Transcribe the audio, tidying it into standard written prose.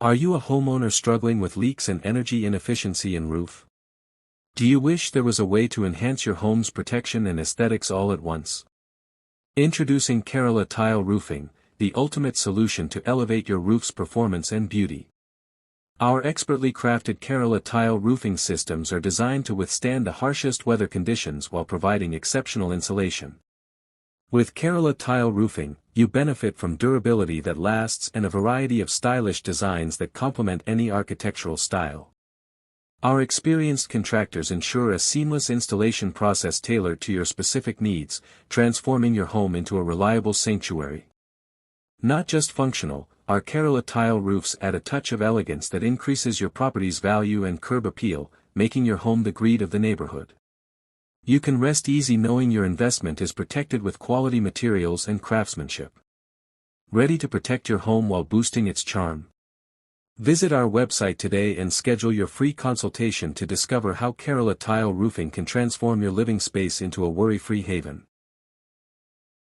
Are you a homeowner struggling with leaks and energy inefficiency in roof? Do you wish there was a way to enhance your home's protection and aesthetics all at once? Introducing Kerala Tile Roofing, the ultimate solution to elevate your roof's performance and beauty. Our expertly crafted Kerala tile roofing systems are designed to withstand the harshest weather conditions while providing exceptional insulation. With Kerala Tile Roofing, you benefit from durability that lasts and a variety of stylish designs that complement any architectural style. Our experienced contractors ensure a seamless installation process tailored to your specific needs, transforming your home into a reliable sanctuary. Not just functional, our Kerala tile roofs add a touch of elegance that increases your property's value and curb appeal, making your home the greed of the neighborhood. You can rest easy knowing your investment is protected with quality materials and craftsmanship. Ready to protect your home while boosting its charm? Visit our website today and schedule your free consultation to discover how Kerala Tile Roofing can transform your living space into a worry-free haven.